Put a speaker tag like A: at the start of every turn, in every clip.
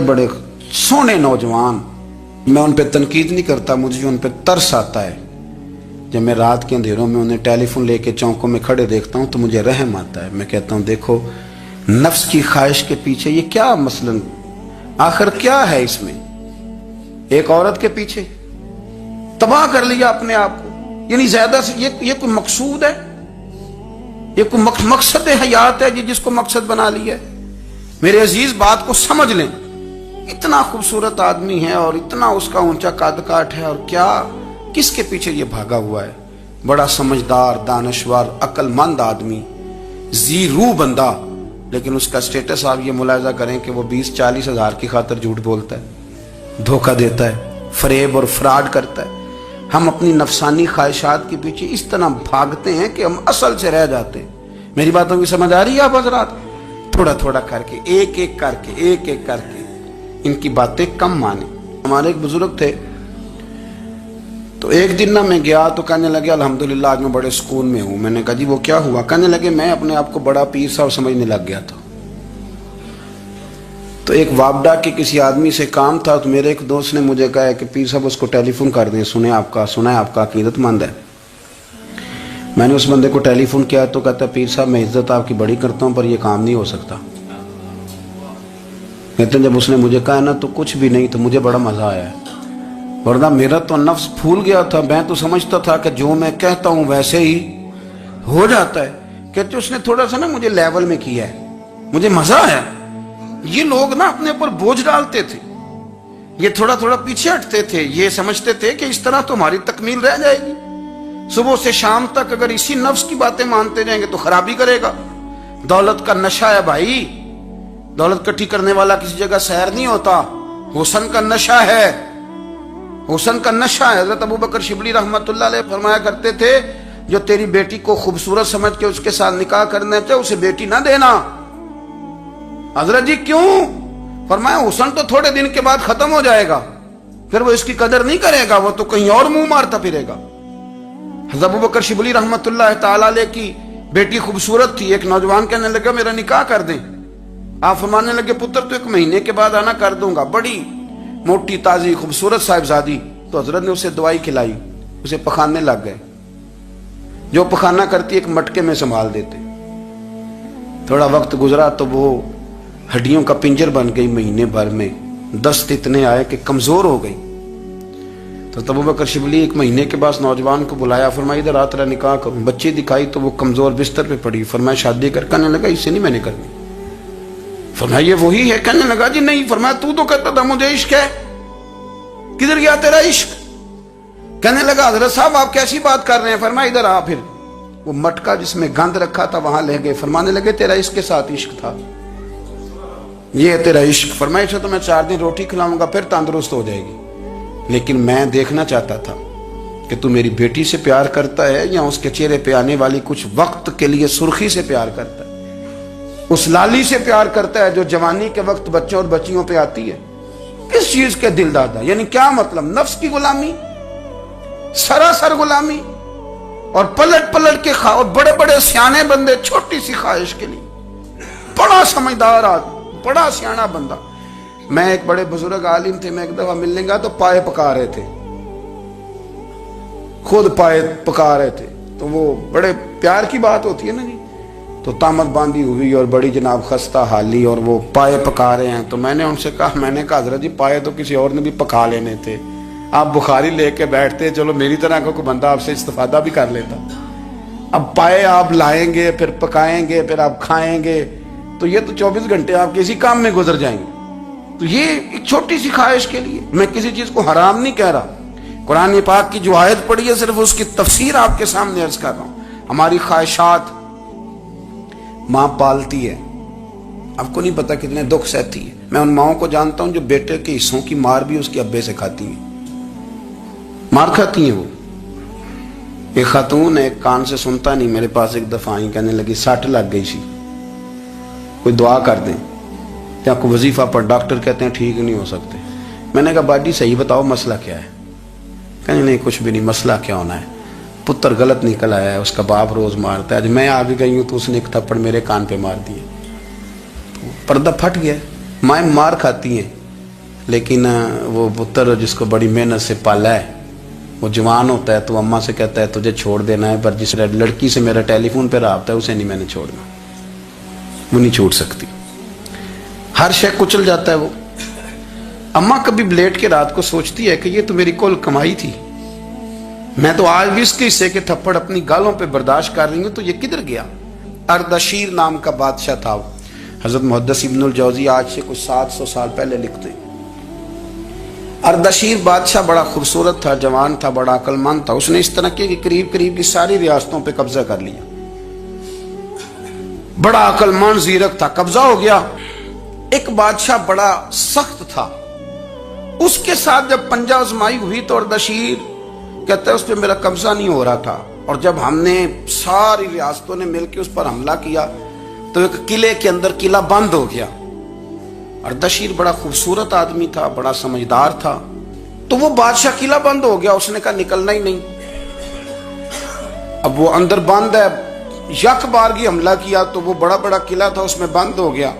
A: बड़े सोने नौजवान, मैं उन पे तनकीद नहीं करता, मुझे उन पे तरस आता है। जब मैं रात के अंधेरों में उन्हें टेलीफोन लेके चौकों में खड़े देखता हूँ तो मुझे रहम आता है। मैं कहता हूँ देखो, नफ्स की ख्वाहिश के पीछे ये क्या मसलन, आखिर क्या है इसमें? एक औरत के पीछे तबाह कर लिया अपने आप को, यानी ज्यादा से ये कोई मकसूद है? ये कोई मकसद हयात है जिसको मकसद बना लिया है? मेरे अजीज, बात को समझ लें। इतना खूबसूरत आदमी है और इतना उसका ऊंचा कद काठ है, और क्या किसके पीछे ये भागा हुआ है? बड़ा समझदार, दानश्वर, अक्लमंद आदमी, जी रूह बंदा, लेकिन उसका स्टेटस आप ये मुलाजा करें कि वो 20-40 हजार की खातर झूठ बोलता है, धोखा देता है, फरेब और फ्रॉड करता है। हम अपनी नफसानी ख्वाहिशात के पीछे इस तरह भागते हैं कि हम असल से रह जाते हैं। मेरी बातों की समझ आ रही है आप हजरात? थोड़ा थोड़ा करके, एक एक करके इनकी बातें कम माने। हमारे एक बुजुर्ग थे, तो एक दिन ना मैं गया तो कहने लगे अल्हम्दुलिल्लाह आज मैं बड़े सुकून में हूं। मैंने कहा जी वो क्या हुआ? कहने लगे मैं अपने आप को बड़ा पीर साहब समझने लग गया था। तो एक वापडा के किसी आदमी से काम था, तो मेरे एक दोस्त ने मुझे कहा कि पीर साहब उसको टेलीफोन कर दें, सुना है आपका अकीदतमंद है। मैंने उस बंदे को टेलीफोन किया तो कहता पीर साहब मैं इज्जत आपकी बड़ी करता हूं पर यह काम नहीं हो सकता। कहते जब उसने मुझे कहा ना तो कुछ भी नहीं, तो मुझे बड़ा मजा आया है, वरना मेरा तो नफ्स फूल गया था। मैं तो समझता था कि जो मैं कहता हूं वैसे ही हो जाता है। कहते उसने थोड़ा सा ना मुझे लेवल में किया है, मुझे मजा आया। ये लोग ना अपने ऊपर बोझ डालते थे, ये थोड़ा थोड़ा पीछे हटते थे, ये समझते थे कि इस तरह तो हमारी तकमील रह जाएगी। सुबह से शाम तक अगर इसी नफ्स की बातें मानते जाएंगे तो खराबी करेगा। दौलत का नशा है भाई, दौलत इकट्ठी करने वाला किसी जगह सैर नहीं होता। हुस्न का नशा है, हुस्न का नशा है। हजरत अबू बकर शिबली रहमतुल्लाह अलैह फरमाया करते थे, जो तेरी बेटी को खूबसूरत समझ के उसके साथ निकाह करना चाहे उसे बेटी ना देना। हजरत जी क्यों? फरमाया हुस्न तो थोड़े दिन के बाद खत्म हो जाएगा, फिर वो इसकी कदर नहीं करेगा, वो तो कहीं और मुंह मारता फिरेगा। हजरत अबू बकर शिबली रहमतुल्लाह ताला अलैह की बेटी खूबसूरत थी। एक नौजवान कहने लगा मेरा निकाह कर दें। आप फरमाने लगे पुत्र तो 1 महीने के बाद आना, कर दूंगा। बड़ी मोटी ताजी खूबसूरत साहिबजादी। तो हजरत ने उसे दवाई खिलाई, उसे पखाने लग गए। जो पखाना करती एक मटके में संभाल देते। थोड़ा वक्त गुजरा तो वो हड्डियों का पिंजर बन गई। महीने भर में दस्त इतने आए कि कमजोर हो गई। तो अबू बकर शिबली 1 महीने के बाद नौजवान को बुलाया, फरमाया इधर आ तेरा निकाह करूं। बच्ची दिखाई तो वो कमजोर बिस्तर पे पड़ी। फरमाया शादी कर। कहने लगा इससे नहीं मैंने करनी। फरमाया ये वही है? कहने लगा जी नहीं। फरमाया तू तो कहता था मुझे इश्क है, किधर गया तेरा इश्क? कहने लगा हजरत साहब आप कैसी बात कर रहे हैं? फरमाया इधर आ। फिर वो मटका जिसमें गंद रखा था वहां ले गए। फरमाने लगे तेरा इसके साथ इश्क था, ये है तेरा इश्क। फरमाया इसे तो मैं 4 दिन रोटी खिलाऊंगा फिर तंदुरुस्त हो जाएगी, लेकिन मैं देखना चाहता था कि तू मेरी बेटी से प्यार करता है या उसके चेहरे पे आने वाली कुछ वक्त के लिए सुर्खी से प्यार करता है, उस लाली से प्यार करता है जो जवानी के वक्त बच्चों और बच्चियों पे आती है। किस चीज के दिल दादा? यानी क्या मतलब? नफ्स की गुलामी, सरासर गुलामी। और पलट पलट के और बड़े बड़े सियाने बंदे छोटी सी ख्वाहिश के लिए। बड़ा समझदार आदमी, बड़ा सियाना बंदा। मैं एक बड़े बुजुर्ग आलिम थे, मैं एक दफा मिलने गया तो पाए पका रहे थे, खुद पाए पका रहे थे। तो वो बड़े प्यार की बात होती है ना जी। तो तामत बांधी हुई और बड़ी जनाब खस्ता हाली, और वो पाए पका रहे हैं। तो मैंने उनसे कहा, मैंने कहा हजरत जी पाए तो किसी और ने भी पका लेने थे, आप बुखारी लेके बैठते, चलो मेरी तरह का कोई बंदा आपसे इस्तेफादा भी कर लेता। अब पाए आप लाएंगे, फिर पकाएंगे, फिर आप खाएंगे, तो ये तो 24 घंटे आप किसी काम में गुजर जाएंगे। तो ये एक छोटी सी ख्वाहिश के लिए, मैं किसी चीज को हराम नहीं कह रहा। कुरान पाक की जो आयत पढ़ी है सिर्फ उसकी तफसीर आपके सामने अर्ज कर रहा हूं। हमारी ख्वाहिशात मां पालती है, आपको नहीं पता कितने दुख सहती है। मैं उन माओं को जानता हूं जो बेटे के हिस्सों की मार भी उसके अब्बे से खाती है, मार खाती है वो। एक खातून एक कान से सुनता नहीं, मेरे पास एक दफा आई, कहने लगी 60 लग गई सी, कोई दुआ कर दें या कोई वजीफा पर। डॉक्टर कहते हैं ठीक नहीं हो सकते। मैंने कहा बाजी सही बताओ मसला क्या है? कहने नहीं कुछ भी नहीं, मसला क्या होना है, पुत्र गलत निकल आया है, उसका बाप रोज मारता है, आज मैं आगे गई हूं तो उसने एक थप्पड़ मेरे कान पे मार दिए, तो पर्दा फट गया। माएँ मार खाती हैं, لیکن وہ پتر جس کو بڑی محنت سے پالا ہے وہ جوان ہوتا ہے تو اماں سے کہتا ہے تجھے چھوڑ دینا ہے، پر جس لڑکی سے میرا ٹیلی فون پہ رابطہ ہے اسے نہیں میں نے چھوڑنا، وہ نہیں چھوڑ سکتی، ہر شے کچل جاتا ہے وہ۔ اماں کبھی لیٹ کے رات کو سوچتی ہے کہ یہ تو میری کل کمائی تھی، میں تو آج بھی اس کے حصے کے تھپڑ اپنی گالوں پہ برداشت کر رہی ہوں، تو یہ کدھر گیا؟ اردشیر نام کا بادشاہ تھا، حضرت محدث ابن الجوزی آج سے کچھ 700 سال پہلے لکھتے ہیں۔ اردشیر بادشاہ بڑا خوبصورت تھا، جوان تھا، بڑا عقل مند تھا، اس نے اس طرح کی قریب کی ساری ریاستوں پہ قبضہ کر لیا، بڑا عقل مند زیرک تھا، قبضہ ہو گیا۔ ایک بادشاہ بڑا سخت تھا، اس کے ساتھ جب پنجہ آزمائی ہوئی تو اردشیر کہتا ہے اس پہ میرا قبضہ نہیں ہو رہا تھا، اور جب ہم نے ساری ریاستوں نے مل کے اس پر حملہ کیا تو ایک قلعے کے اندر قلعہ بند ہو گیا۔ اردشیر بڑا خوبصورت آدمی تھا، بڑا سمجھدار تھا، تو وہ بادشاہ قلعہ بند ہو گیا، اس نے کہا نکلنا ہی نہیں، اب وہ اندر بند ہے، یک بارگی حملہ کیا تو وہ بڑا قلعہ تھا اس میں بند ہو گیا۔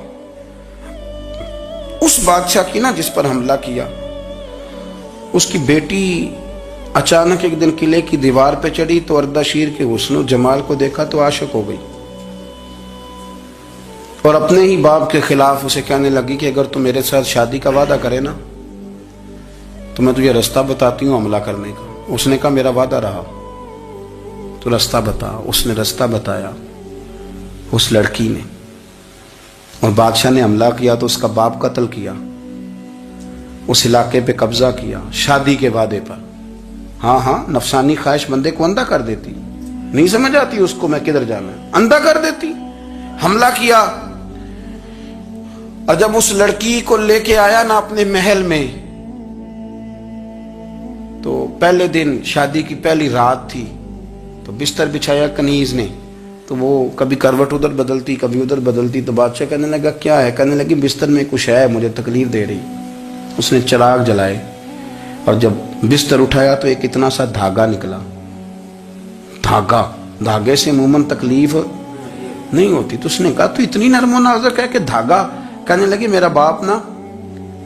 A: اس بادشاہ کی نا جس پر حملہ کیا اس کی بیٹی اچانک ایک دن قلعے کی دیوار پہ چڑھی تو اردشیر کے حسن و جمال کو دیکھا تو عاشق ہو گئی، اور اپنے ہی باپ کے خلاف اسے کہنے لگی کہ اگر تو میرے ساتھ شادی کا وعدہ کرے نا تو میں تجھے رستہ بتاتی ہوں حملہ کرنے کا۔ اس نے کہا میرا وعدہ رہا، تو رستہ بتا۔ اس نے رستہ بتایا اس لڑکی نے، اور بادشاہ نے حملہ کیا تو اس کا باپ قتل کیا، اس علاقے پہ قبضہ کیا شادی کے وعدے پر۔ ہاں نفسانی خواہش بندے کو اندھا کر دیتی، نہیں سمجھ آتی اس کو میں کدھر جانا ہے، اندھا کر دیتی۔ حملہ کیا، اور جب اس لڑکی کو لے کے آیا نا اپنے محل میں تو پہلے دن شادی کی پہلی رات تھی، تو بستر بچھایا کنیز نے، تو وہ کبھی کروٹ ادھر بدلتی کبھی ادھر بدلتی، تو بادشاہ کہنے لگا کیا ہے؟ کہنے لگی بستر میں کچھ ہے مجھے تکلیف دے رہی۔ اس نے چراغ جلائے اور جب بستر اٹھایا تو ایک اتنا سا دھاگا نکلا، دھاگے سے عموماً تکلیف نہیں ہوتی، تو اس نے کہا تو اتنی نرم و نازک ہے کہ دھاگا؟ کہنے لگی میرا باپ نا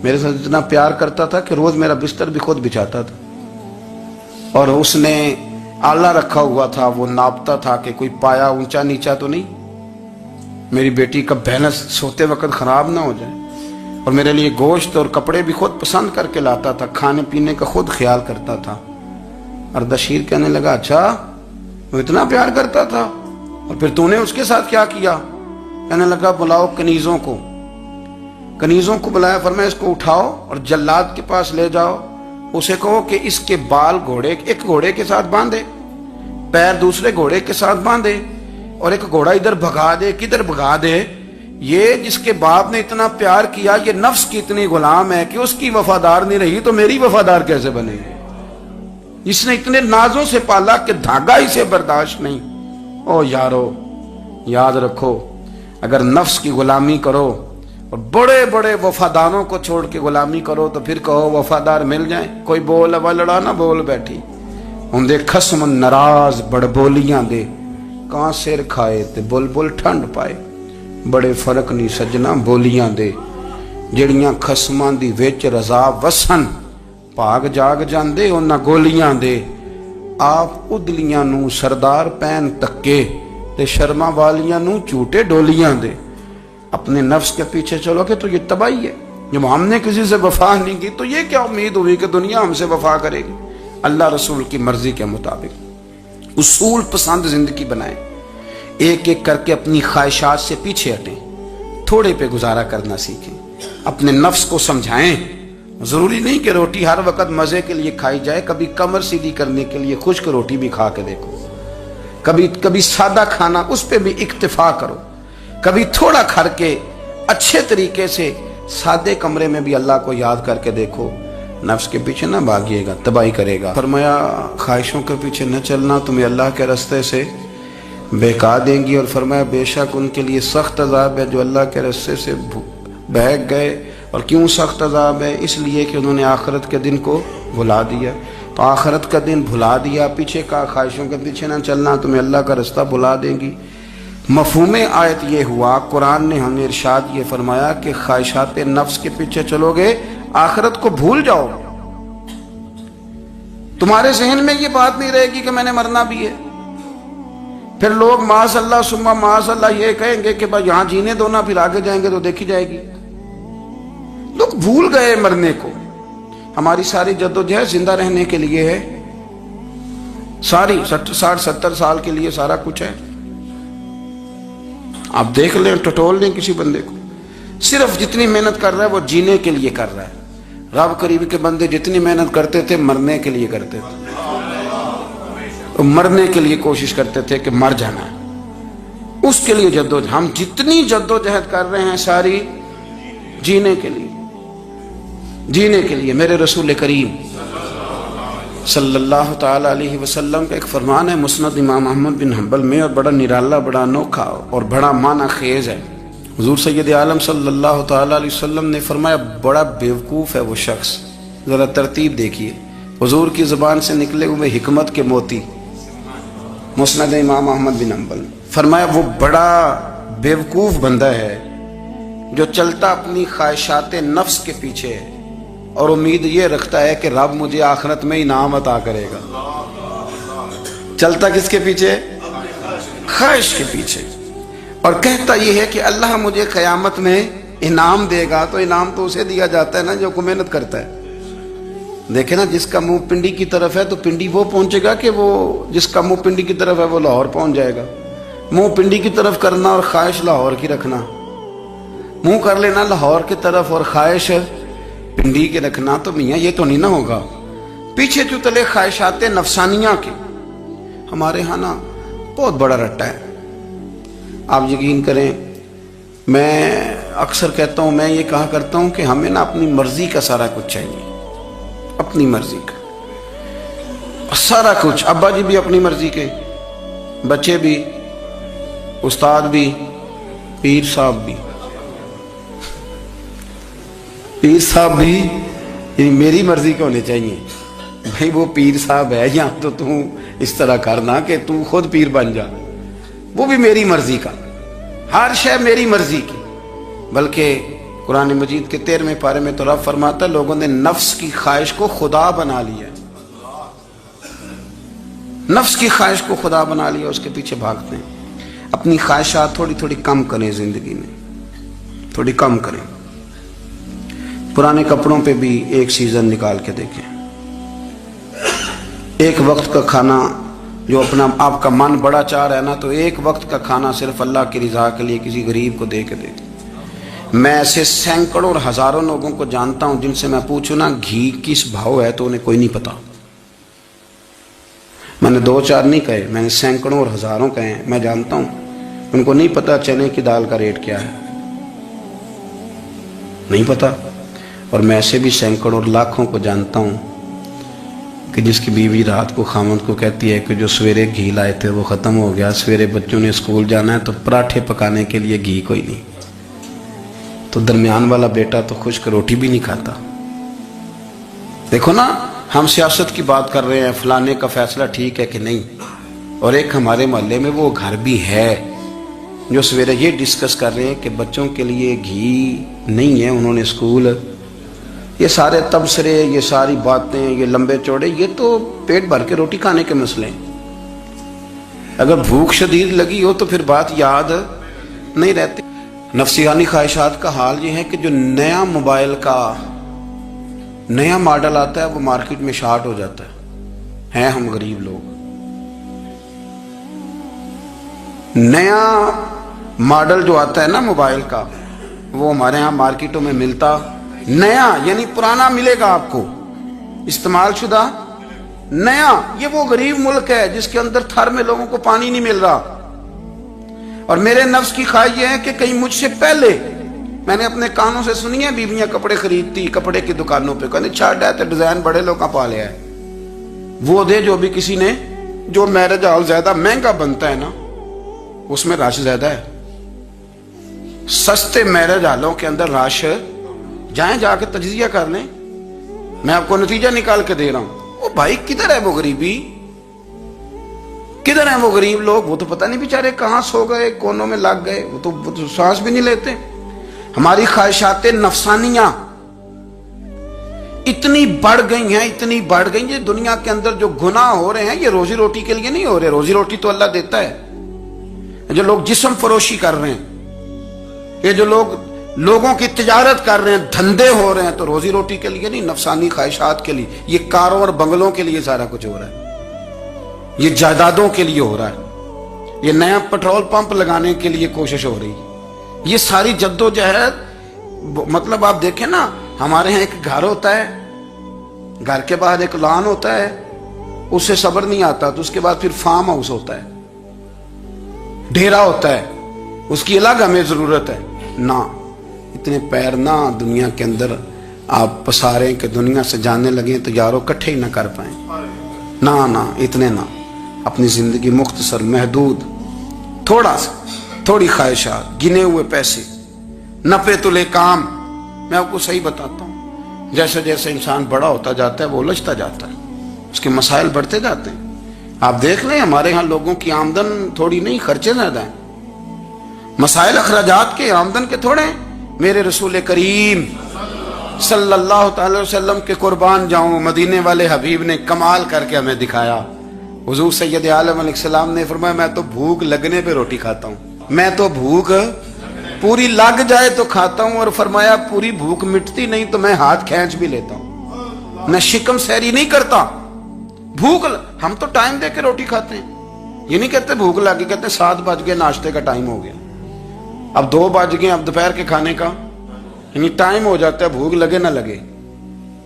A: میرے ساتھ اتنا پیار کرتا تھا کہ روز میرا بستر بھی خود بچھاتا تھا، اور اس نے آلہ رکھا ہوا تھا، وہ ناپتا تھا کہ کوئی پایا اونچا نیچا تو نہیں، میری بیٹی کا بیلنس سوتے وقت خراب نہ ہو جائے، اور میرے لیے گوشت اور کپڑے بھی خود پسند کر کے لاتا تھا، کھانے پینے کا خود خیال کرتا تھا۔ اردشیر کہنے لگا اچھا وہ اتنا پیار کرتا تھا، اور پھر تو نے اس کے ساتھ کیا کیا؟ کہنے لگا بلاؤ کنیزوں کو بلایا، فرمایا اس کو اٹھاؤ اور جلاد کے پاس لے جاؤ، اسے کہو کہ اس کے بال ایک گھوڑے کے ساتھ باندھے، پیر دوسرے گھوڑے کے ساتھ باندھے، اور ایک گھوڑا ادھر بھگا دے، کدھر بھگا دے، یہ جس کے باپ نے اتنا پیار کیا یہ نفس کی اتنی غلام ہے کہ اس کی وفادار نہیں رہی تو میری وفادار کیسے بنے گی؟ اس نے اتنے نازوں سے پالا کہ دھاگا اسے برداشت نہیں۔ او یارو یاد رکھو، اگر نفس کی غلامی کرو اور بڑے بڑے وفاداروں کو چھوڑ کے غلامی کرو تو پھر کہو وفادار مل جائیں، کوئی بول اب لڑا نہ بول بیٹھی ہوں دے خسم ناراض بڑ بولیاں دے، کہاں سر کھائے تے بلبل ٹھنڈ پائے، بڑے فرق نہیں سجنا بولیاں دے، جڑیاں خسماں دی وچ رضا وسن، پاگ جاگ جاندے انہاں گولیاں دے، آپ ادلیاں نو سردار پین تکے تے شرما والیاں نو چوٹے ڈولیاں دے۔ اپنے نفس کے پیچھے چلو کہ تو یہ تباہی ہے، جب ہم نے کسی سے وفا نہیں کی تو یہ کیا امید ہوئی کہ دنیا ہم سے وفا کرے گی؟ اللہ رسول کی مرضی کے مطابق اصول پسند زندگی بنائیں، ایک ایک کر کے اپنی خواہشات سے پیچھے ہٹیں، تھوڑے پہ گزارا کرنا سیکھیں، اپنے نفس کو سمجھائیں۔ ضروری نہیں کہ روٹی ہر وقت مزے کے لیے کھائی جائے، کبھی کمر سیدھی کرنے کے لیے خشک روٹی بھی کھا کے دیکھو، کبھی سادہ کھانا اس پہ بھی اکتفا کرو، کبھی تھوڑا کھر کے اچھے طریقے سے سادے کمرے میں بھی اللہ کو یاد کر کے دیکھو، نفس کے پیچھے نہ بھاگیے گا، تباہی کرے گا۔ فرمایا خواہشوں کے پیچھے نہ چلنا، تمہیں اللہ کے راستے سے بہکا دیں گی، اور فرمایا بے شک ان کے لیے سخت عذاب ہے جو اللہ کے راستے سے بہک گئے۔ اور کیوں سخت عذاب ہے؟ اس لیے کہ انہوں نے آخرت کے دن کو بھلا دیا، تو آخرت کا دن بھلا دیا، پیچھے کا خواہشوں کے پیچھے نہ چلنا، تمہیں اللہ کا راستہ بھلا دیں گی۔ مفہوم آیت یہ ہوا، قرآن نے ہمیں ارشاد یہ فرمایا کہ خواہشات نفس کے پیچھے چلو گے आखिरत को भूल जाओ, तुम्हारे जहन में ये बात नहीं रहेगी कि मैंने मरना भी है। फिर लोग माशअल्लाह सुम्मा माशअल्लाह ये कहेंगे कि भाई यहां जीने दो ना, फिर आगे जाएंगे तो देखी जाएगी। लोग भूल गए मरने को। हमारी सारी जद्दोजहद जिंदा रहने के लिए है, सारी 60-70 साल के लिए सारा कुछ है। आप देख लें, टटोल लें किसी बंदे को, सिर्फ जितनी मेहनत कर रहा है वो जीने के लिए कर रहा है। रब करीब के बंदे जितनी मेहनत करते थे मरने के लिए करते थे, तो मरने के लिए कोशिश करते थे कि मर जाना है, उसके लिए जद्दोजहद। हम जितनी जद्दोजहद कर रहे हैं सारी जीने के लिए, जीने के लिए। मेरे रसूल करीम सल्लल्लाहु ताला अलैहि वसल्लम का एक फरमान है मुस्नद इमाम अहमद बिन हंबल में, और बड़ा निराला, बड़ा अनोखा और बड़ा माना खेज है। हुजूर सैयद आलम सल्लल्लाहु ताला अलैहि वसल्लम ने फरमाया, बड़ा बेवकूफ़ है वो शख्स, ज़रा तरतीब देखिए, हुजूर की ज़ुबान से निकले हुए हिकमत के मोती। मुस्नद इमाम अहमद बिन हंबल फरमाया, वो बड़ा बेवकूफ़ बंदा है जो चलता अपनी ख्वाहिशात नफ्स के पीछे है और उम्मीद ये रखता है कि रब मुझे आखिरत में इनाम अता करेगा। चलता किसके पीछे? ख्वाहिश के पीछे, और कहता यह है कि अल्लाह मुझे क़यामत में इनाम देगा। तो इनाम तो उसे दिया जाता है ना जो को मेहनत करता है। देखे ना, जिसका मुंह पिंडी की तरफ है तो पिंडी वो पहुंचेगा कि वो जिसका मुंह पिंडी की तरफ है वो लाहौर पहुंच जाएगा। मुंह पिंडी की तरफ करना और ख्वाहिश लाहौर की रखना, मुंह कर लेना लाहौर की तरफ और ख्वाहिश पिंडी के रखना, तो मियाँ ये तो नहीं ना होगा। पीछे जो तले ख्वाहिशात नफसानिया के हमारे यहाँ ना बहुत बड़ा रट्टा है। आप यकीन करें, मैं अक्सर कहता हूँ, मैं ये कहा करता हूँ कि हमें ना अपनी मर्जी का सारा कुछ चाहिए, अपनी मर्जी का सारा कुछ। अब्बा जी भी अपनी मर्जी के, बच्चे भी, उस्ताद भी, पीर साहब भी, पीर साहब भी मेरी मर्जी के होने चाहिए। भाई वो पीर साहब है, या तो तू इस तरह करना कि तू खुद पीर बन जा, वो भी मेरी मर्जी का, हर शय मेरी मर्जी की। बल्कि कुरान मजीद के 13वें पारे में तो रब फरमाता है, लोगों ने नफ्स की ख्वाहिश को खुदा बना लिया, नफ्स की ख्वाहिश को खुदा बना लिया, उसके पीछे भागते हैं। अपनी ख्वाहिशात थोड़ी थोड़ी कम करें, जिंदगी में थोड़ी कम करें। पुराने कपड़ों पे भी एक सीजन निकाल के देखें। एक वक्त का खाना जो अपना आपका मन बड़ा चाह रहा है ना, तो एक वक्त का खाना सिर्फ अल्लाह की रिजा के लिए किसी गरीब को दे के दे। मैं ऐसे सैकड़ों और हजारों लोगों को जानता हूं जिनसे मैं पूछूं ना घी किस भाव है तो उन्हें कोई नहीं पता। मैंने 2-4 नहीं कहे, मैंने सैकड़ों और हजारों कहे हैं। मैं जानता हूं उनको नहीं पता चने की दाल का रेट क्या है, नहीं पता। और मैं ऐसे भी सैकड़ों और लाखों को जानता हूं कि जिसकी बीवी रात को खामद को कहती है कि जो सवेरे घी लाए थे वो ख़त्म हो गया, सवेरे बच्चों ने स्कूल जाना है तो पराठे पकाने के लिए घी कोई नहीं, तो दरमियान वाला बेटा तो खुश्क रोटी भी नहीं खाता। देखो ना, हम सियासत की बात कर रहे हैं, फलाने का फैसला ठीक है कि नहीं, और एक हमारे मोहल्ले में वो घर भी है जो सवेरे ये डिस्कस कर रहे हैं कि बच्चों के लिए घी नहीं है, उन्होंने स्कूल, ये सारे तबसरे, ये सारी बातें, ये लंबे चौड़े, ये तो पेट भर के रोटी खाने के मसले हैं। अगर भूख शदीद लगी हो तो फिर बात याद नहीं रहती। नफसियानी ख्वाहिशात का हाल ये है कि जो नया मोबाइल का नया मॉडल आता है वो मार्केट में शार्ट हो जाता है हम गरीब लोग। नया मॉडल जो आता है ना मोबाइल का, वो हमारे यहाँ मार्केटों में मिलता नया, यानी पुराना मिलेगा आपको, इस्तेमाल शुदा नया। ये वो गरीब मुल्क है जिसके अंदर थर में लोगों को पानी नहीं मिल रहा। और मेरे नफ्स की ख्वाहिश है कि कहीं मुझसे पहले, मैंने अपने कानों से सुनी है, बीवियां कपड़े खरीदती कपड़े की दुकानों पे, कहने छाट है तो डिजाइन बड़े लोग का पा लिया है, वो दे जो भी किसी ने, जो मैरिज हॉल ज्यादा महंगा बनता है ना उसमें रश ज्यादा है। सस्ते मैरिज हॉलों के अंदर रश, जाएं जाके तजिया कर लें, मैं आपको नतीजा निकाल के दे रहा हूं। ओ भाई किधर है वो गरीबी, किधर है वो गरीब लोग? वो तो पता नहीं बेचारे कहां सो गए, कोनों में लग गए, वो तो सांस भी नहीं लेते। हमारी ख्वाहिशात नफसानियां इतनी बढ़ गई हैं, इतनी बढ़ गई। ये दुनिया के अंदर जो गुनाह हो रहे हैं ये रोजी रोटी के लिए नहीं हो रहे, रोजी रोटी तो अल्लाह देता है। जो लोग जिस्म फरोशी कर रहे हैं, ये जो लोग लोगों की तिजारत कर रहे हैं, धंधे हो रहे हैं, तो रोजी रोटी के लिए नहीं, नफसानी ख्वाहिशात के लिए। ये कारों और बंगलों के लिए सारा कुछ हो रहा है, ये जायदादों के लिए हो रहा है, ये नया पेट्रोल पंप लगाने के लिए कोशिश हो रही है। ये सारी जद्दोजहद, मतलब आप देखें ना, हमारे यहाँ एक घर होता है, घर के बाहर एक लॉन होता है, उससे सब्र नहीं आता, तो उसके बाद फिर फार्म हाउस होता है, डेरा होता है, उसकी अलग हमें जरूरत है ना। इतने पैर ना दुनिया के अंदर आप पसारें कि दुनिया से जाने लगे तो यारों इकट्ठे ही ना कर पाए, ना ना, इतने ना। अपनी जिंदगी मुख्तसर, महदूद, थोड़ा सा, थोड़ी ख्वाहिशात, गिने हुए पैसे, नफे तुले काम। मैं आपको सही बताता हूँ, जैसे जैसे इंसान बड़ा होता जाता है वो उलझता जाता है, उसके मसाइल बढ़ते जाते हैं। आप देख लें, हमारे यहाँ लोगों की आमदन थोड़ी नहीं, खर्चे ज्यादा हैं। मसाइल अखराजात के, आमदन के थोड़े हैं। मेरे रसूल करीम सल्लल्लाहु अलैहि वसल्लम के कुर्बान जाऊं, मदीने वाले हबीब ने कमाल करके हमें दिखाया। हुजूर सैयद आलम अलैहिस्सलाम ने फरमाया, मैं तो भूख लगने पे रोटी खाता हूं, मैं तो भूख पूरी लग जाए तो खाता हूं। और फरमाया पूरी भूख मिटती नहीं तो मैं हाथ खींच भी लेता हूं, मैं शिकम सहरी नहीं करता। भूख, हम तो टाइम दे के रोटी खाते हैं, ये नहीं कहते भूख लगी, कहते 7 बज गए, नाश्ते का टाइम हो गया, अब 2 बज गए, अब दोपहर के खाने का यानी टाइम हो जाता है, भूख लगे ना लगे।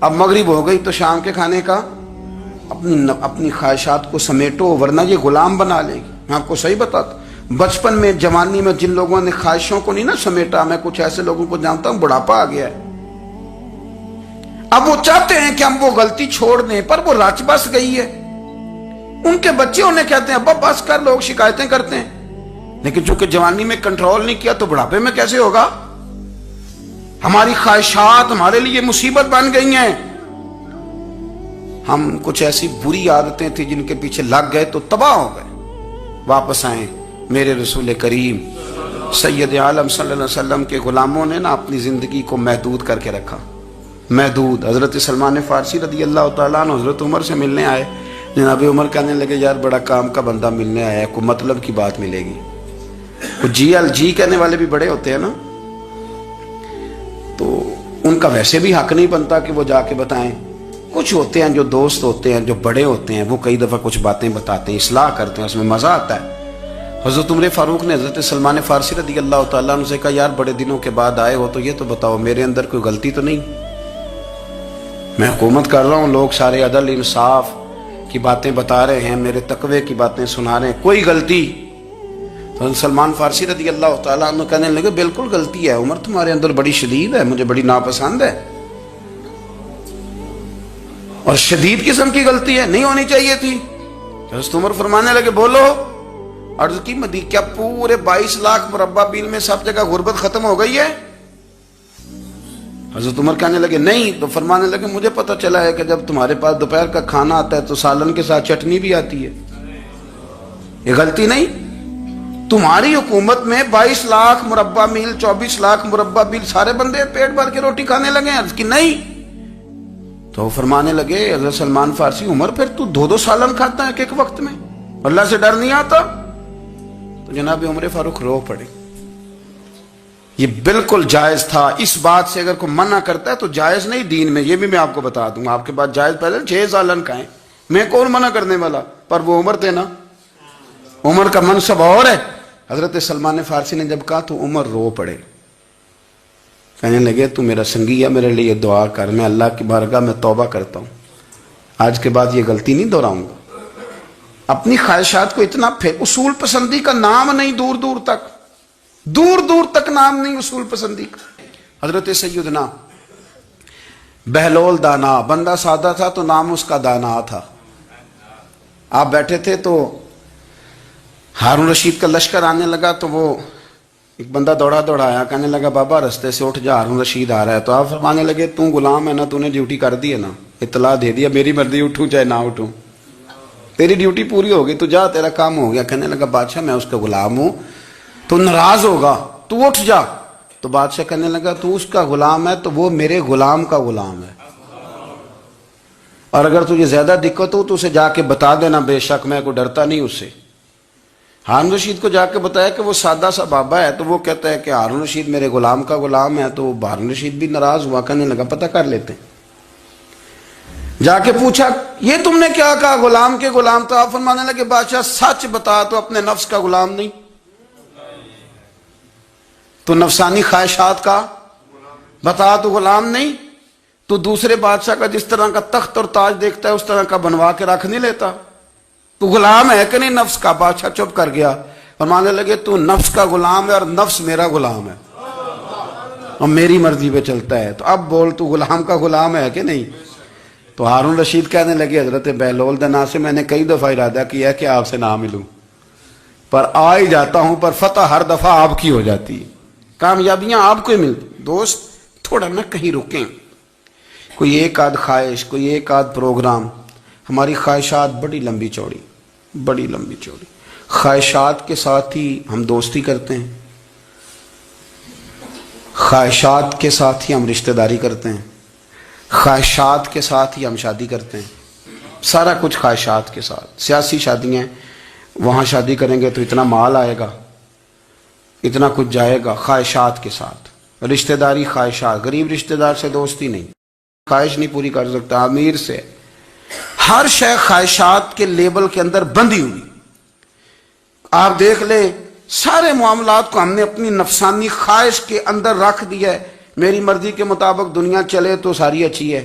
A: अब मगरिब हो गई तो शाम के खाने का अपनी ख्वाहिशात को समेटो, वरना ये गुलाम बना लेगी। मैं आपको सही बताता, बचपन में, जवानी में जिन लोगों ने ख्वाहिशों को नहीं ना समेटा, मैं कुछ ऐसे लोगों को जानता हूं, बुढ़ापा आ गया है, अब वो चाहते हैं कि हम वो गलती छोड़ दें, पर वो रच बस गई है। उनके बच्चे उन्हें कहते हैं अब्बा बस कर, लोग शिकायतें करते हैं, लेकिन चूंकि जवानी में कंट्रोल नहीं किया तो बुढ़ापे में कैसे होगा। हमारी ख्वाहिशात हमारे लिए मुसीबत बन गई हैं। हम कुछ ऐसी बुरी आदतें थी जिनके पीछे लग गए तो तबाह हो गए। वापस आए, मेरे रसूल करीम सैयद आलम सल्लल्लाहु अलैहि वसल्लम के गुलामों ने ना अपनी जिंदगी को महदूद करके रखा, महदूद। हजरत सलमान फारसी रदी अल्लाह तआला अन्हु हजरत उमर से मिलने आए। जनाब उमर कहने लगे, यार बड़ा काम का बंदा मिलने आया है, कोई मतलब की बात मिलेगी। कुछ जी कहने वाले भी बड़े होते हैं ना, तो उनका वैसे भी हक नहीं बनता कि वो जाके बताएं। कुछ होते हैं जो दोस्त होते हैं, जो बड़े होते हैं, वो कई दफा कुछ बातें बताते हैं, इस्लाह करते हैं, उसमें मजा आता है। हजरत उमर फारूक ने हजरत सलमान फारसी रदी अल्लाह तआला अन्हु से कहा, यार बड़े दिनों के बाद आए हो तो ये तो बताओ मेरे अंदर कोई गलती तो नहीं, मैं हुकूमत कर रहा हूँ, लोग सारे अदल इंसाफ की बातें बता रहे हैं, मेरे तकवे की बातें सुना रहे हैं, कोई गलती? तो सलमान फारसी रदी अल्लाह तआला अन्हु कहने लगे, बिल्कुल गलती है उमर, तुम्हारे अंदर बड़ी शदीद है, मुझे बड़ी नापसंद है, और शदीद किस्म की गलती है, नहीं होनी चाहिए थी। तो उमर फरमाने लगे, बोलो। अर्ज की, मदी क्या पूरे 22 लाख मुरब्बा मील में सब जगह गुर्बत खत्म हो गई है? हजरत उमर कहने लगे नहीं। तो फरमाने लगे, मुझे पता चला है कि जब तुम्हारे पास दोपहर का खाना आता है तो सालन के साथ चटनी भी आती है, ये गलती नहीं? तुम्हारी हुकूमत में 22 लाख मुरब्बा मील, 24 लाख मुरब्बा मील सारे बंदे पेट भर के रोटी खाने लगे। अर्ज की नहीं। तो फरमाने लगे हजरत सलमान फारसी, उमर फिर तू 2-2 सालन खाता है एक वक्त में, अल्लाह से डर नहीं आता? तो जनाब उमर फारूक रो पड़े। ये बिल्कुल जायज था। इस बात से अगर कोई मना करता है तो जायज नहीं दीन में, ये भी मैं आपको बता दूंगा। आपके पास जायज पहले 6 सालन खाएं, मैं कौन मना करने वाला, पर वो उमर थे ना, उमर का मनसब और है। हजरत सलमान फारसी ने जब कहा तो उमर रो पड़े, कहने लगे तू मेरा संगी है, मेरे लिए दुआ कर, मैं अल्लाह की बारगाह में तौबा करता हूं, आज के बाद ये गलती नहीं दोहराऊंगा। अपनी ख्वाहिशात को इतना उसूल पसंदी का नाम नहीं, दूर दूर तक नाम नहीं उसूल पसंदी का। हजरत सैयदना बहलोल दाना, बंदा सादा था तो नाम उसका दाना था। आप बैठे थे तो हारून रशीद का लश्कर आने लगा, तो वो एक बंदा दौड़ा आया, कहने लगा बाबा रास्ते से उठ जा, हारून रशीद आ रहा है। तो आप फरमाने लगे, तू गुलाम है ना, तूने ड्यूटी कर दी है ना, इतला दे दिया, मेरी मर्जी उठूं चाहे ना उठूं, तेरी ड्यूटी पूरी हो गई, तू जा, तेरा काम हो गया। कहने लगा बादशाह मैं उसका गुलाम हूं, तो नाराज होगा, तू उठ जा। तो बादशाह कहने लगा तू उसका गुलाम है तो वो मेरे गुलाम का गुलाम है। اور اگر تجھے زیادہ دقت ہو تو اسے جا کے بتا دینا، بے شک میں کوئی ڈرتا نہیں اس سے۔ ہارون رشید کو جا کے بتایا کہ وہ سادہ سا بابا ہے، تو وہ کہتا ہے کہ ہارون رشید میرے غلام کا غلام ہے، تو ہارون رشید بھی ناراض ہوا، کہنے لگا پتہ کر لیتے ہیں۔ جا کے پوچھا یہ تم نے کیا کہا، غلام کے غلام؟ تو آپ فرمانے لگے بادشاہ سچ بتا، تو اپنے نفس کا غلام نہیں تو نفسانی خواہشات کا بتا، تو غلام نہیں تو دوسرے بادشاہ کا جس طرح کا تخت اور تاج دیکھتا ہے اس طرح کا بنوا کے رکھ نہیں لیتا، تو غلام ہے کہ نہیں نفس کا؟ بادشاہ چپ کر گیا۔ فرمانے لگے تو نفس کا غلام ہے اور نفس میرا غلام ہے اور میری مرضی پہ چلتا ہے، تو اب بول تو غلام کا غلام ہے کہ نہیں؟ تو ہارون رشید کہنے لگے حضرت بہلول دنا سے میں نے کئی دفعہ ارادہ کیا ہے کہ آپ سے نہ ملوں، پر آ ہی جاتا ہوں، پر فتح ہر دفعہ آپ کی ہو جاتی ہے، کامیابیاں آپ کو ہی ملتی۔ دوست تھوڑا نہ کہیں رکیں، کوئی ایک آدھ خواہش، کوئی ایک آدھ پروگرام، ہماری خواہشات بڑی لمبی چوڑی، بڑی لمبی چوڑی، خواہشات کے ساتھ ہی ہم دوستی کرتے ہیں، خواہشات کے ساتھ ہی ہم رشتہ داری کرتے ہیں، خواہشات کے ساتھ ہی ہم شادی کرتے ہیں، سارا کچھ خواہشات کے ساتھ۔ سیاسی شادیاں، وہاں شادی کریں گے تو اتنا مال آئے گا، اتنا کچھ جائے گا، خواہشات کے ساتھ۔ رشتہ داری خواہشات، غریب رشتہ دار سے دوستی نہیں، خواہش نہیں پوری کر سکتا، امیر سے۔ ہر شے خواہشات کے لیبل کے اندر بندھی ہوئی۔ آپ دیکھ لیں سارے معاملات کو ہم نے اپنی نفسانی خواہش کے اندر رکھ دیا ہے، میری مرضی کے مطابق دنیا چلے تو ساری اچھی ہے،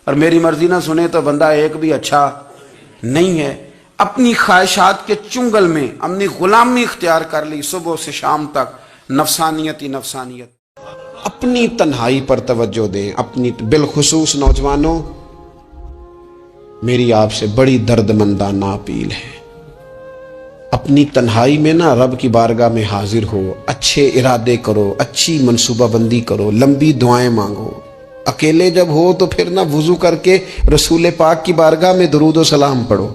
A: اور میری مرضی نہ سنے تو بندہ ایک بھی اچھا نہیں ہے۔ اپنی خواہشات کے چنگل میں اپنی غلامی اختیار کر لی، صبح سے شام تک نفسانیت ہی نفسانیت۔ اپنی تنہائی پر توجہ دیں، اپنی بالخصوص نوجوانوں، میری آپ سے بڑی درد مندانہ اپیل ہے، اپنی تنہائی میں نا رب کی بارگاہ میں حاضر ہو، اچھے ارادے کرو، اچھی منصوبہ بندی کرو، لمبی دعائیں مانگو۔ اکیلے جب ہو تو پھر نہ وضو کر کے رسول پاک کی بارگاہ میں درود و سلام پڑھو،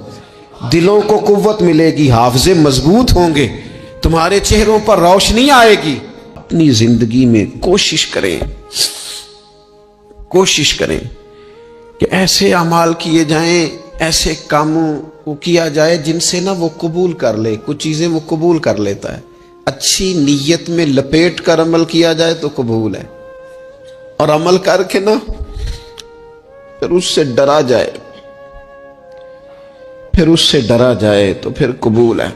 A: دلوں کو قوت ملے گی، حافظے مضبوط ہوں گے، تمہارے چہروں پر روشنی آئے گی۔ اپنی زندگی میں کوشش کریں کہ ایسے اعمال کیے جائیں، ایسے کاموں کو کیا جائے جن سے نا وہ قبول کر لے، کچھ چیزیں وہ قبول کر لیتا ہے، اچھی نیت میں لپیٹ کر عمل کیا جائے تو قبول ہے، اور عمل کر کے نا پھر اس سے ڈرا جائے تو پھر قبول ہے،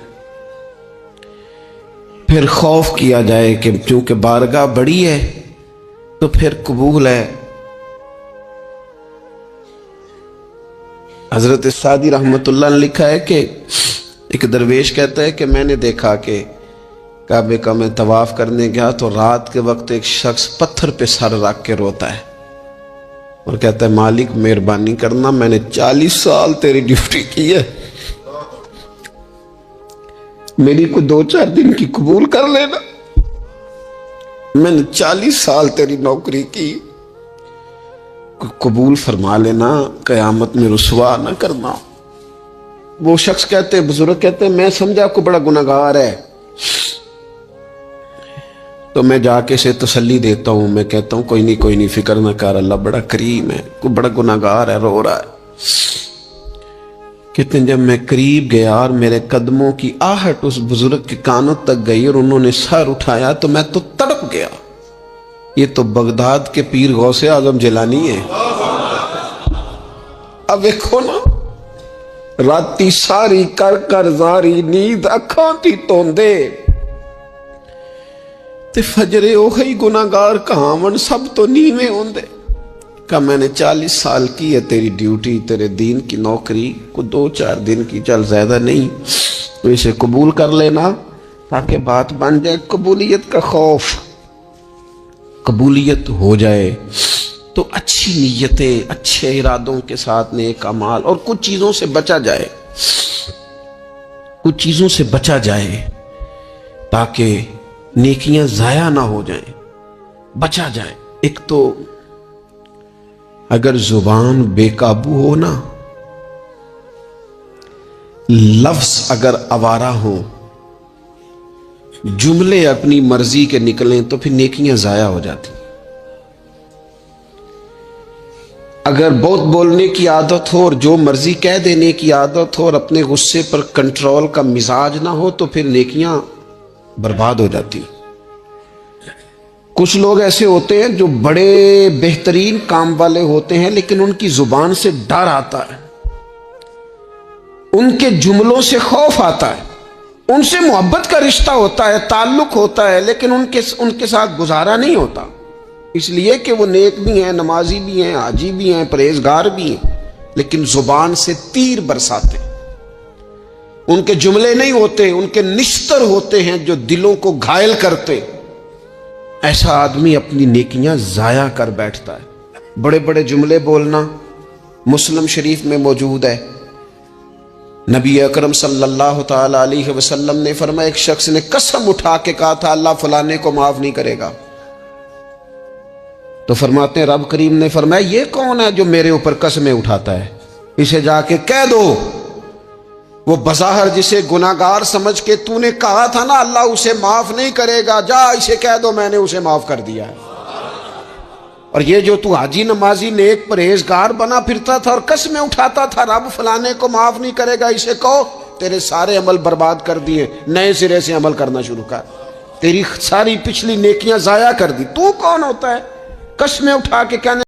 A: پھر خوف کیا جائے کہ چونکہ بارگاہ بڑی ہے تو پھر قبول ہے۔ حضرت سعدی رحمت اللہ نے لکھا ہے کہ ایک درویش کہتا ہے کہ میں نے دیکھا کہ کعبے کا میں طواف کرنے گیا تو رات کے وقت ایک شخص پتھر پہ سر رکھ کے روتا ہے اور کہتا ہے مالک مہربانی کرنا، میں نے 40 سال تیری ڈیوٹی کی ہے، میری کو 2-4 دن کی قبول کر لینا، میں نے 40 سال تیری نوکری کی، قبول فرما لینا، قیامت میں رسوا نہ کرنا۔ وہ شخص کہتے، بزرگ کہتے میں سمجھا کو بڑا گناہگار ہے، تو میں جا کے اسے تسلی دیتا ہوں، میں کہتا ہوں کوئی نہیں فکر نہ کر، اللہ بڑا کریم ہے، کوئی بڑا گناہگار ہے، رو رہا ہے۔ کہتے ہیں جب میں قریب گیا اور میرے قدموں کی آہٹ اس بزرگ کے کانوں تک گئی اور انہوں نے سر اٹھایا تو میں تو تڑپ گیا۔ یہ تو بغداد کے پیر غوث اعظم جیلانی ہے۔ اب دیکھو نا، راتی ساری کر زاری نیند اکھاں تھی توندے تے فجرے اوہی گناہگار کہاون سب تو نیویں ہوندے۔ کہ میں نے 40 سال کی ہے تیری ڈیوٹی، تیرے دین کی نوکری کو 2-4 دن کی، چل زیادہ نہیں، تو اسے قبول کر لینا تاکہ بات بن جائے۔ قبولیت کا خوف، قبولیت ہو جائے تو اچھی نیتیں، اچھے ارادوں کے ساتھ نیک اعمال، اور کچھ چیزوں سے بچا جائے تاکہ نیکیاں ضائع نہ ہو جائیں، بچا جائے۔ ایک تو اگر زبان بے قابو ہو نا، لفظ اگر آوارہ ہو، جملے اپنی مرضی کے نکلیں تو پھر نیکیاں ضائع ہو جاتی۔ اگر بہت بولنے کی عادت ہو اور جو مرضی کہہ دینے کی عادت ہو اور اپنے غصے پر کنٹرول کا مزاج نہ ہو تو پھر نیکیاں برباد ہو جاتی. کچھ لوگ ایسے ہوتے ہیں جو بڑے بہترین کام والے ہوتے ہیں لیکن ان کی زبان سے ڈر آتا ہے, ان کے جملوں سے خوف آتا ہے, ان سے محبت کا رشتہ ہوتا ہے, تعلق ہوتا ہے, لیکن ان کے ساتھ گزارا نہیں ہوتا, اس لیے کہ وہ نیک بھی ہیں, نمازی بھی ہیں, حاجی بھی ہیں, پرہیزگار بھی ہیں, لیکن زبان سے تیر برساتے. ان کے جملے نہیں ہوتے, ان کے نشتر ہوتے ہیں جو دلوں کو گھائل کرتے. ایسا آدمی اپنی نیکیاں ضائع کر بیٹھتا ہے. بڑے بڑے جملے بولنا مسلم شریف میں موجود ہے. نبی اکرم صلی اللہ تعالی علیہ وسلم نے فرمایا, ایک شخص نے قسم اٹھا کے کہا تھا اللہ فلانے کو معاف نہیں کرے گا. تو فرماتے ہیں رب کریم نے فرمایا یہ کون ہے جو میرے اوپر قسمیں اٹھاتا ہے, اسے جا کے کہہ دو. وہ بظاہر جسے گناہگار سمجھ کے تو نے کہا تھا نا اللہ اسے معاف نہیں کرے گا, جا اسے کہہ دو میں نے اسے معاف کر دیا ہے. اور یہ جو تو حاجی نمازی نیک پرہیزگار بنا پھرتا تھا اور قسمیں اٹھاتا تھا رب فلانے کو معاف نہیں کرے گا, اسے کہو تیرے سارے عمل برباد کر دیے, نئے سرے سے عمل کرنا شروع کر, تیری ساری پچھلی نیکیاں ضائع کر دی. تو کون ہوتا ہے قسمیں اٹھا کے کہنے